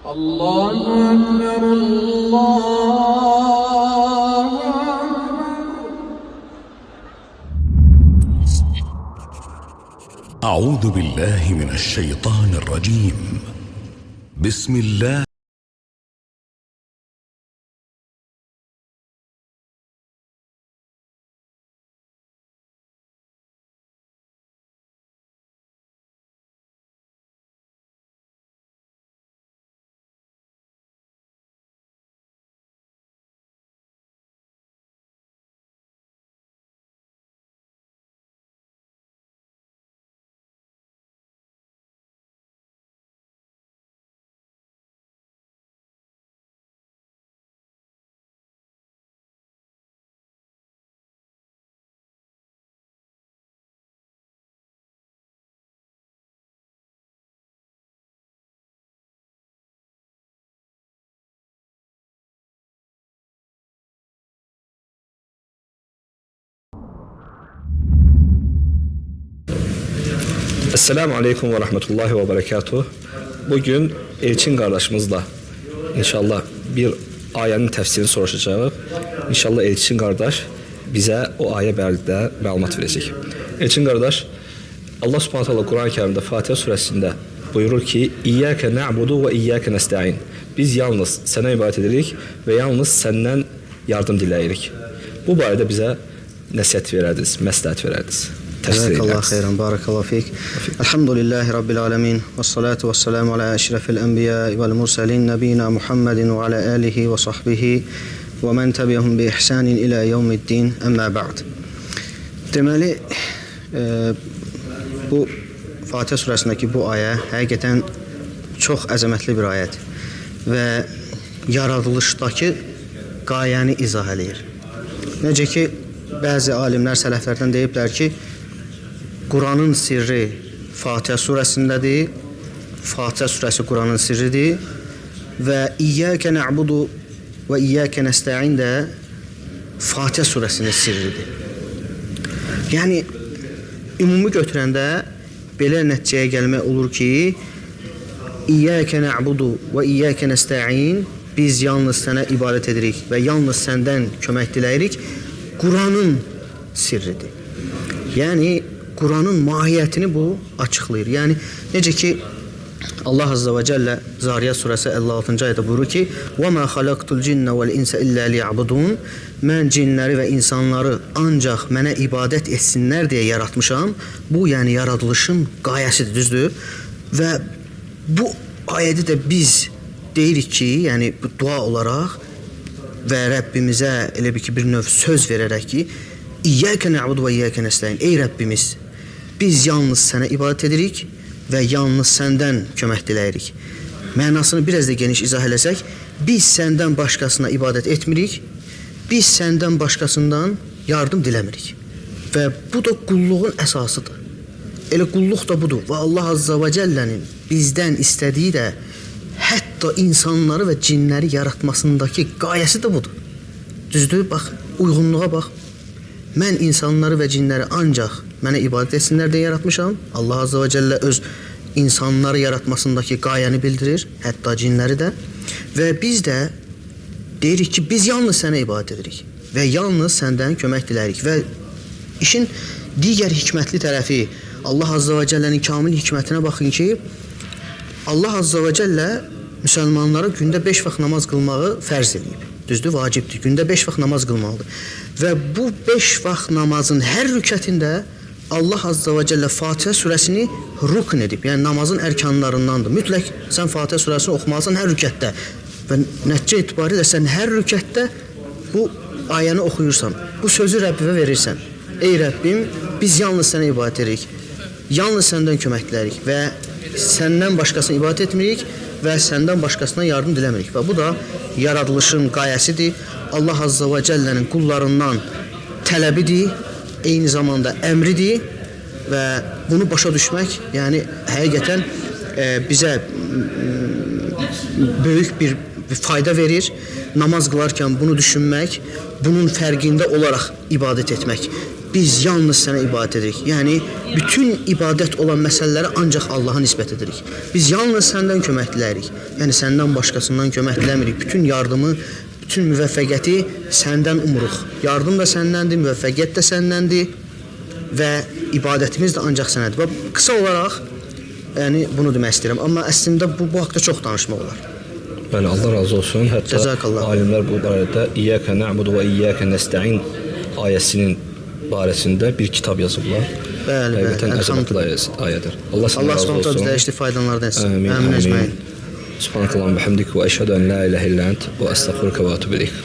Allahu Ekber, Allahu Ekber. أعوذ بالله من الشيطان الرجيم. بسم الله. Esselamu Aleyküm ve Rahmetullahi ve Berekatuhu. Bugün Elçin kardeşimizle inşallah bir ayenin tefsirini soruşacağız. İnşallah Elçin kardeş bize o aye barədə məlumat verecek. Elçin kardeş, Allah Subhanahu Teala Kur'an-ı Kerim'de Fatiha suresinde buyurur ki: İyyâke na'budu ve iyyâke nesta'in. Biz yalnız sana ibadet edirik ve yalnız senden yardım diləyirik. Bu barədə bize nəsihət verərdiniz, məsləhət verərdiniz. Jazakallah khairan, barakallahu fik. Elhamdülillahi Rabbil alemin. Ve salatu ve selamu ala eşrefil enbiya vel mursalin. Nebina Muhammedin ve ala alihi ve sahbihi ve men tabi'ahum bi ihsanin ila yevmiddin. Amma ba'd. Deməli, bu Fatihə surəsindəki bu ayə həqiqətən çox əzəmətli bir ayədir və yaradılışdakı qayəni izah eləyir. Necə ki, bəzi alimlər, sələflərdən deyiblər ki, Kur'an'ın sirri Fatiha suresindədir. Fatiha suresi Kur'an'ın sirridir və İyyâke na'budu və İyyâke nesta'in də Fatiha suresinin sirridir. Yəni ümumi götürəndə belə nəticəyə gəlmək olur ki, İyyâke na'budu və İyyâke nesta'in, biz yalnız sənə ibadət edirik və yalnız səndən kömək diləyirik, Kur'an'ın sirridir. Yəni Kur'an'ın mahiyyətini bu açıqlayır. Yəni necə ki Allah Azza və Cəllə Zariyat surəsi 56-cı ayədə buyurur ki: "Və mə xalaqtul cinnə vəl insə illə liya'budun." Mən cinləri və insanları ancaq mənə ibadət etsinlər deyə yaratmışam. Bu yəni yaradılışın qayəsidir, düzdür? Və bu ayədə də biz deyirik ki, yəni bu dua olaraq və Rəbbimizə elə bir növ söz verərək ki, İyyâke na'budu və İyyâke nesta'in. Ey Rəbbimiz, biz yalnız sənə ibadət edirik və yalnız səndən kömək diləyirik. Mənasını biraz da geniş izah eləsək, biz səndən başqasına ibadət etmirik, biz səndən başqasından yardım diləmirik. Və bu da qulluğun əsasıdır. Elə qulluq da budur. Və Allah Azza və Cəllənin bizdən istədiyi də hətta insanları və cinləri yaratmasındakı qayəsi də budur. Düzdür? Bax, uyğunluğa bax. Mən insanları və cinləri ancaq mənə ibadət etsinlər deyə yaratmışam. Allah Azza və Cəllə öz insanları yaratmasındakı qayəni bildirir, hətta cinləri də. Və biz də deyirik ki, biz yalnız sənə ibadət edirik və yalnız səndən kömək diləyirik. Və işin digər hikmətli tərəfi, Allah Azza və Cəllənin kamil hikmətinə baxın ki, Allah Azza və Cəllə müsəlmanlara gündə 5 vaxt namaz qılmağı fərz edib. Düzdür, vacibdir. Gündə 5 vaxt namaz qılmalıdır. Və bu 5 vaxt namazın hər rükətində Allah Azza və Cəllə Fatihə surəsini rukn edib. Yəni namazın ərkanlarındandır. Mütləq sən Fatihə surəsini oxumalısan hər rükətdə. Və nəticə etibarilə sən hər rükətdə bu ayəni oxuyursan. Bu sözü Rəbbimə verirsən. Ey Rəbbim, biz yalnız sənə ibadət edirik. Yalnız səndən kömək diləyirik və səndən başqasına ibadət etmirik və səndən başqasına yardım diləmirik. Və bu da yaradılışın qayəsidir. Allah Azza və Cəllənin qullarından tələbidir, eyni zamanda əmridir və bunu başa düşmək, yəni həqiqətən bizə böyük bir fayda verir. Namaz qılarkən bunu düşünmək, bunun fərqində olaraq ibadət etmək. biz yalnız sənə ibadət edirik. Yəni bütün ibadət olan məsələləri ancaq Allaha nisbət edirik. Biz yalnız səndən kömək diləyirik. Yəni səndən başqasından kömək diləmirik. Bütün yardımı, bütün müvəffəqiyyəti səndən umuruq. Yardım da səndəndir, müvəffəqiyyət də səndəndir və ibadətimiz də ancaq sənədir. Və qısa olaraq yəni bunu demək istəyirəm. Amma əslində bu haqqda çox danışmaq olar. Bəli, Allah razı olsun. Hətta Cəzakallah. alimlər bu barədə İyyəkə nə'budu və İyyəkə nəstə'in ayəsinin barəsində bir kitab yazıblar. Bəli, Həqiqətən əzəmətli ayədir. Allah sizdən razı olsun. bizə istifadələrdən etsin. Amin. Amin. Subhanakallahumma bihamdik və əşhədu en la ilahe illa ent və estəğfiruke və etûbü ileyk.